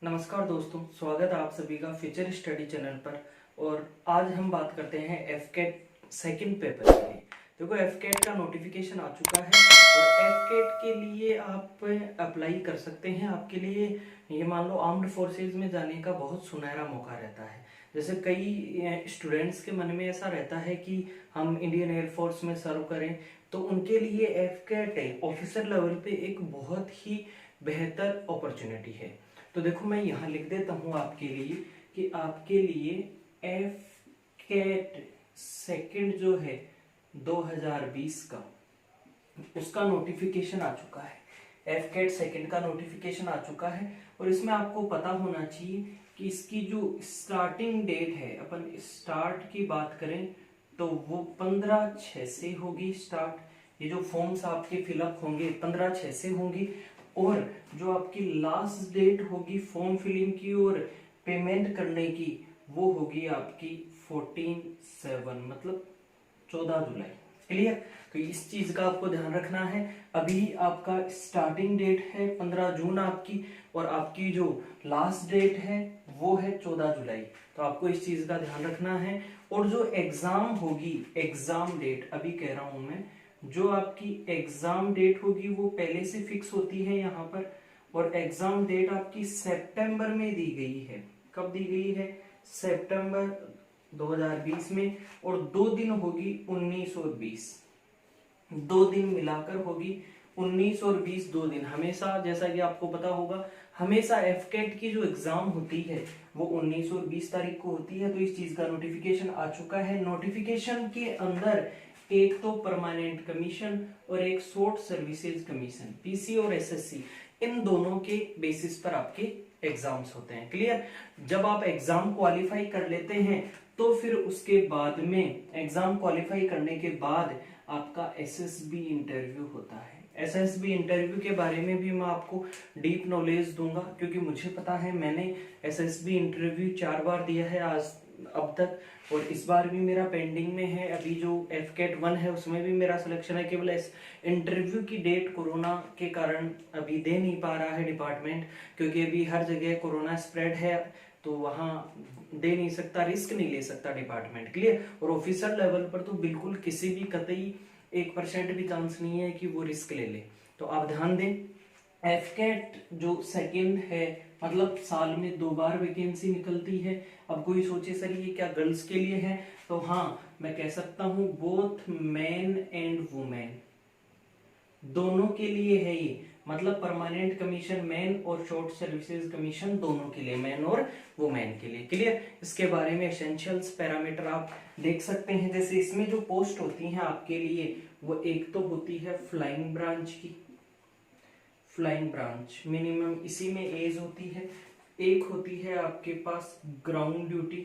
नमस्कार दोस्तों, स्वागत है आप सभी का फ्यूचर स्टडी चैनल पर। और आज हम बात करते हैं एफकेट सेकंड पेपर के लिए। देखो, एफकेट का नोटिफिकेशन आ चुका है और एफकेट के लिए आप अप्लाई कर सकते हैं। आपके लिए ये मान लो आर्म्ड फोर्सेज में जाने का बहुत सुनहरा मौका रहता है। जैसे कई स्टूडेंट्स के मन में ऐसा रहता है कि हम इंडियन एयरफोर्स में सर्व करें, तो उनके लिए एफकेट ऑफिसर लेवल पे एक बहुत ही बेहतर अपॉर्चुनिटी है। तो देखो, मैं यहाँ लिख देता हूँ आपके लिए कि आपके लिए एफ कैट सेकेंड जो है 2020 का, उसका नोटिफिकेशन आ चुका है। एफ कैट सेकेंड का नोटिफिकेशन आ चुका है और इसमें आपको पता होना चाहिए कि इसकी जो स्टार्टिंग डेट है, अपन स्टार्ट की बात करें तो वो 15/6 से होगी स्टार्ट। ये जो फॉर्म्स आपके फिलअप होंगे 15/6 से होंगी और जो आपकी लास्ट डेट होगी फॉर्म फिलिंग की और पेमेंट करने की, वो होगी आपकी 14/7 मतलब 14 जुलाई। क्लियर? तो इस चीज का आपको ध्यान रखना है। अभी आपका स्टार्टिंग डेट है 15 जून आपकी, और आपकी जो लास्ट डेट है वो है 14 जुलाई। तो आपको इस चीज का ध्यान रखना है। और जो एग्जाम होगी, एग्जाम डेट अभी कह रहा हूं मैं, जो आपकी एग्जाम डेट होगी वो पहले से फिक्स होती है यहाँ पर। और एग्जाम डेट आपकी सितंबर में दी गई है। कब दी गई है? सितंबर 2020 में। और 2 दिन होगी 19 और 20, 2 दिन मिलाकर होगी 19 और 20, 2 दिन। हमेशा जैसा कि आपको पता होगा, हमेशा एफकेट की जो एग्जाम होती है वो 19 और 20 तारीख को होती है। तो इस चीज का नोटिफिकेशन आ चुका है। नोटिफिकेशन के अंदर एक तो परमानेंट कमीशन और एक शॉर्ट सर्विसेज कमीशन, पीसी और एसएससी, इन दोनों के बेसिस पर आपके एग्जाम्स होते हैं। क्लियर? जब आप एग्जाम क्वालिफाई कर लेते हैं तो फिर उसके बाद में, एग्जाम क्वालिफाई करने के बाद आपका एसएसबी इंटरव्यू होता है। एसएसबी इंटरव्यू के बारे में भी मैं आपको डीप नॉलेज दूंगा, क्योंकि मुझे पता है, मैंने एसएसबी इंटरव्यू 4 बार दिया है आज अब तक, और इस बार भी मेरा पेंडिंग में है। अभी जो एफकेट 1 है उसमें भी मेरा सिलेक्शन है। केवल इस इंटरव्यू की डेट कोरोना के कारण अभी दे नहीं पा रहा है डिपार्टमेंट, क्योंकि अभी हर जगह कोरोना स्प्रेड है, तो वहां दे नहीं सकता, रिस्क नहीं ले सकता डिपार्टमेंट। क्लियर? और ऑफिसर लेवल पर तो बिल्कुल किसी भी कतई 1% भी चांस नहीं है कि वो रिस्क ले ले। तो आप ध्यान दें, एफकेट जो सेकंड है, मतलब साल में 2 बार वैकेंसी निकलती है। अब कोई सोचे सर ये क्या गर्ल्स के लिए है? तो हाँ, मैं कह सकता हूं बोथ मेन एंड वुमेन, दोनों के लिए है ये। मतलब परमानेंट कमीशन मैन और शॉर्ट सर्विसेज कमीशन दोनों के लिए, मैन और वुमेन के लिए। क्लियर? इसके बारे में एसेंशियल्स पैरामीटर आप देख सकते हैं। जैसे इसमें जो पोस्ट होती हैं आपके लिए, वो एक तो होती है फ्लाइंग ब्रांच की, फ्लाइंग ब्रांच मिनिमम इसी में एज होती है। एक होती है आपके पास ग्राउंड ड्यूटी,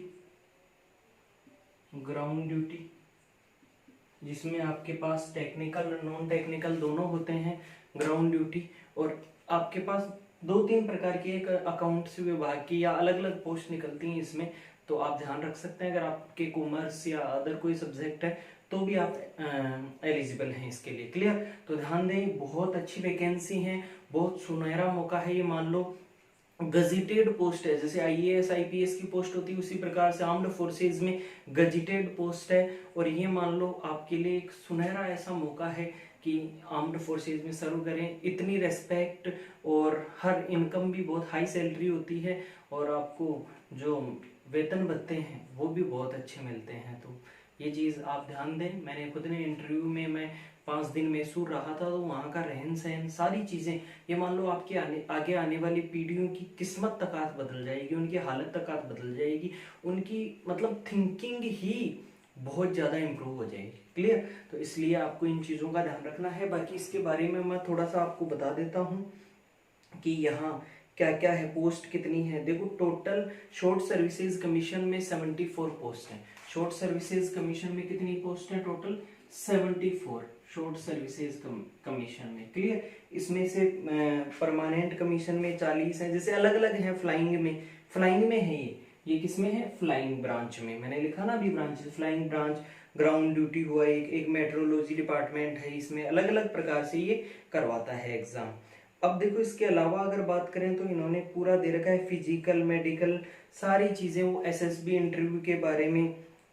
ग्राउंड ड्यूटी जिसमें आपके पास टेक्निकल और नॉन टेक्निकल दोनों होते हैं, ग्राउंड ड्यूटी। और आपके पास 2-3 प्रकार की, एक अकाउंट्स विभाग की या अलग अलग पोस्ट निकलती हैं इसमें। तो आप ध्यान रख सकते हैं, अगर आपके कॉमर्स या अदर कोई सब्जेक्ट है तो भी आप एलिजिबल हैं इसके लिए। क्लियर? तो ध्यान दें, बहुत अच्छी वैकेंसी है, बहुत सुनहरा मौका है ये। मान लो गजिटेड पोस्ट है, जैसे आईएएस आईपीएस की पोस्ट होती है उसी प्रकार से आर्म्ड फोर्सेज में गजिटेड पोस्ट है। और ये मान लो आपके लिए एक सुनहरा ऐसा मौका है कि आर्म्ड फोर्सेज में सर्व करें। इतनी रेस्पेक्ट और हर इनकम भी बहुत हाई सैलरी होती है, और आपको जो वेतन भत्ते हैं वो भी बहुत अच्छे मिलते हैं। तो ये चीज़ आप ध्यान दें। मैंने खुद ने इंटरव्यू में, मैं 5 दिन मैसूर रहा था, तो वहाँ का रहन सहन, सारी चीज़ें, ये मान लो आपके आगे आने वाली पीढ़ियों की किस्मत तक आज बदल जाएगी, उनकी हालत तक आज बदल जाएगी, उनकी मतलब थिंकिंग ही बहुत ज़्यादा इम्प्रूव हो जाएगी। क्लियर? तो इसलिए आपको इन चीज़ों का ध्यान रखना है। बाकी इसके बारे में मैं थोड़ा सा आपको बता देता हूँ कि यहाँ क्या क्या है, पोस्ट कितनी है। देखो, टोटल शॉर्ट सर्विसेज कमीशन में 74 पोस्ट है। शॉर्ट सर्विसेज कमीशन में कितनी पोस्ट है? टोटल 74 शॉर्ट सर्विसेज कमीशन में। क्लियर? इसमें से परमानेंट कमीशन में 40 है। जैसे अलग अलग है, फ्लाइंग में, फ्लाइंग में है ये किसमें है? फ्लाइंग ब्रांच में। मैंने लिखा ना अभी branches, flying branch, ground duty हुआ, एक मेट्रोलॉजी डिपार्टमेंट है, इसमें अलग अलग प्रकार से ये करवाता है एग्जाम। अब देखो इसके अलावा अगर बात करें तो इन्होंने पूरा दे रखा है फिजिकल मेडिकल सारी चीजें, वो एसएसबी इंटरव्यू के बारे में,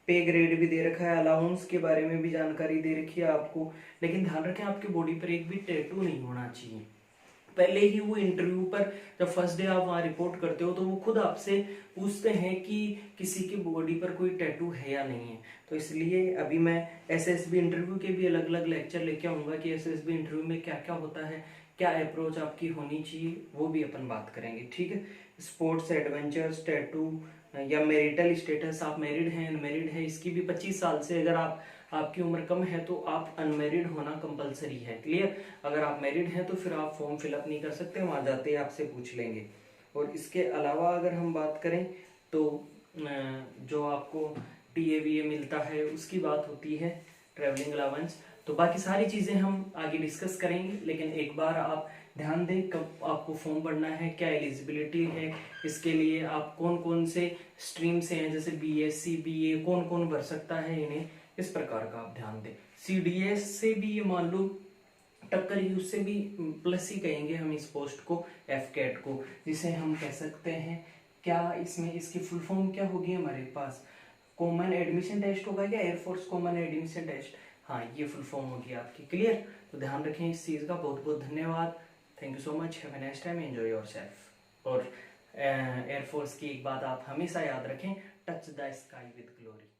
पे ग्रेड भी दे रखा है, अलाउंस के बारे में भी जानकारी दे रखी है आपको। लेकिन ध्यान रखें आपकी बॉडी पर एक भी टैटू नहीं होना चाहिए। पहले ही वो इंटरव्यू पर जब फर्स्ट डे आप वहाँ रिपोर्ट करते हो तो वो खुद आपसे पूछते हैं कि किसी की बॉडी पर कोई टैटू है या नहीं है। तो इसलिए अभी मैं एसएसबी इंटरव्यू के भी अलग अलग लेक्चर लेके आऊंगा कि एसएसबी इंटरव्यू में क्या क्या होता है, क्या अप्रोच आपकी होनी चाहिए, वो भी अपन बात करेंगे। ठीक है। स्पोर्ट्स एडवेंचर्स, टैटू या मैरिटल स्टेटस, आप मैरिड हैं अनमैरिड है, इसकी भी 25 साल से अगर आपकी उम्र कम है तो आप अनमैरिड होना कंपलसरी है। क्लियर। अगर आप मैरिड हैं तो फिर आप फॉर्म फिलअप नहीं कर सकते, वहां जाते ही आपसे पूछ लेंगे। और इसके अलावा अगर हम बात करें तो जो आपको टीएवीए मिलता है उसकी बात होती है, ट्रैवलिंग अलाउंस। तो बाकी सारी चीजें हम आगे डिस्कस करेंगे, लेकिन एक बार आप ध्यान दें कब आपको फॉर्म भरना है, क्या एलिजिबिलिटी है, इसके लिए आप कौन कौन से स्ट्रीम से हैं, जैसे बीएससी बीए कौन कौन भर सकता है इन्हें, इस प्रकार का आप ध्यान दें। सीडीएस से भी ये मान लो टक्कर ही, उससे भी प्लस ही कहेंगे हम इस पोस्ट को, एफकेट को, जिसे हम कह सकते हैं क्या, इसमें इसकी फुल फॉर्म क्या होगी हमारे पास, कॉमन एडमिशन टेस्ट होगा क्या, एयरफोर्स कॉमन एडमिशन टेस्ट। हाँ, ये फुल फॉर्म होगी आपकी। क्लियर। तो ध्यान रखें इस चीज़ का। बहुत बहुत धन्यवाद। Thank you so much. Have a nice time. Enjoy yourself. और एयरफोर्स की एक बात आप हमेशा याद रखें, touch the sky with glory.